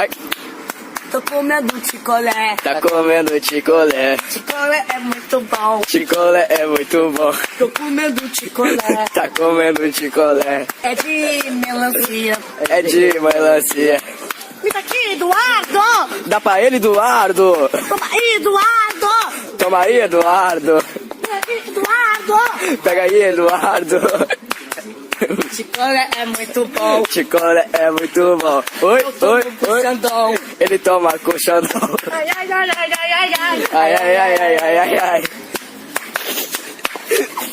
vai. Tô comendo um ticolé. Tá comendo ticolé. Ticolé é muito bom. Ticolé é muito bom. Tô comendo um ticolé. Tá comendo ticolé. É de melancia. É de melancia. Me dá aqui, Eduardo! Dá pra ele, Eduardo. Toma aí, Eduardo! Toma aí, Eduardo. Pega aí, Eduardo! Pega aí, Eduardo. Ticolé é muito bom. Ticolé é muito bom. Oi, oi, oi. Xandão. Ele toma com xandão. Ai, ai, ai, ai, ai, ai, ai. Ai, ai, ai, ai, ai, ai, ai.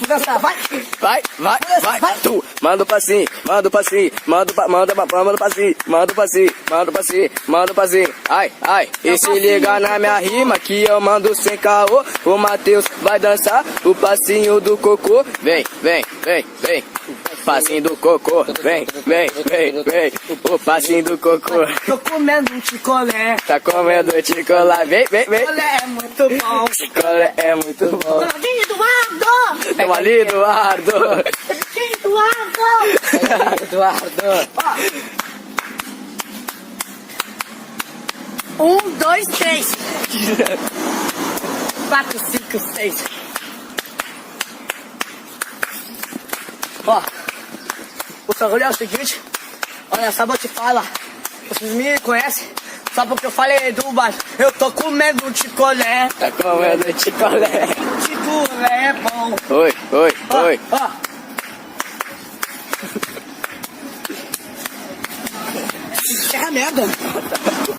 Dança, vai. Vai, vai, vai. Tu, manda o passinho, manda o passinho, manda o passinho, manda o passinho, manda o passinho, manda o passinho. Ai, ai. E se liga na minha rima que eu mando sem caô. O Matheus vai dançar o passinho do cocô. Vem, vem, vem, vem. Passinho do cocô, vem, vem, vem, vem. O passinho do cocô. Tô comendo um ticolé. Tá comendo ticolé, vem, vem, vem. Ticolé é muito bom. Ticolé é muito bom. Toma aqui, Eduardo! Toma ali, Eduardo. Pega aqui, Eduardo! Eduardo. Ó. 1, 2, 3. 4, 5, 6. Ó, o bagulho é o seguinte. Olha só, vou te falar. Vocês me conhecem só porque eu falei do baixo. Eu tô comendo um ticolé. Tá comendo ticolé. Ticolé é bom. Oi, oi, Ó, oi. ó. É a merda.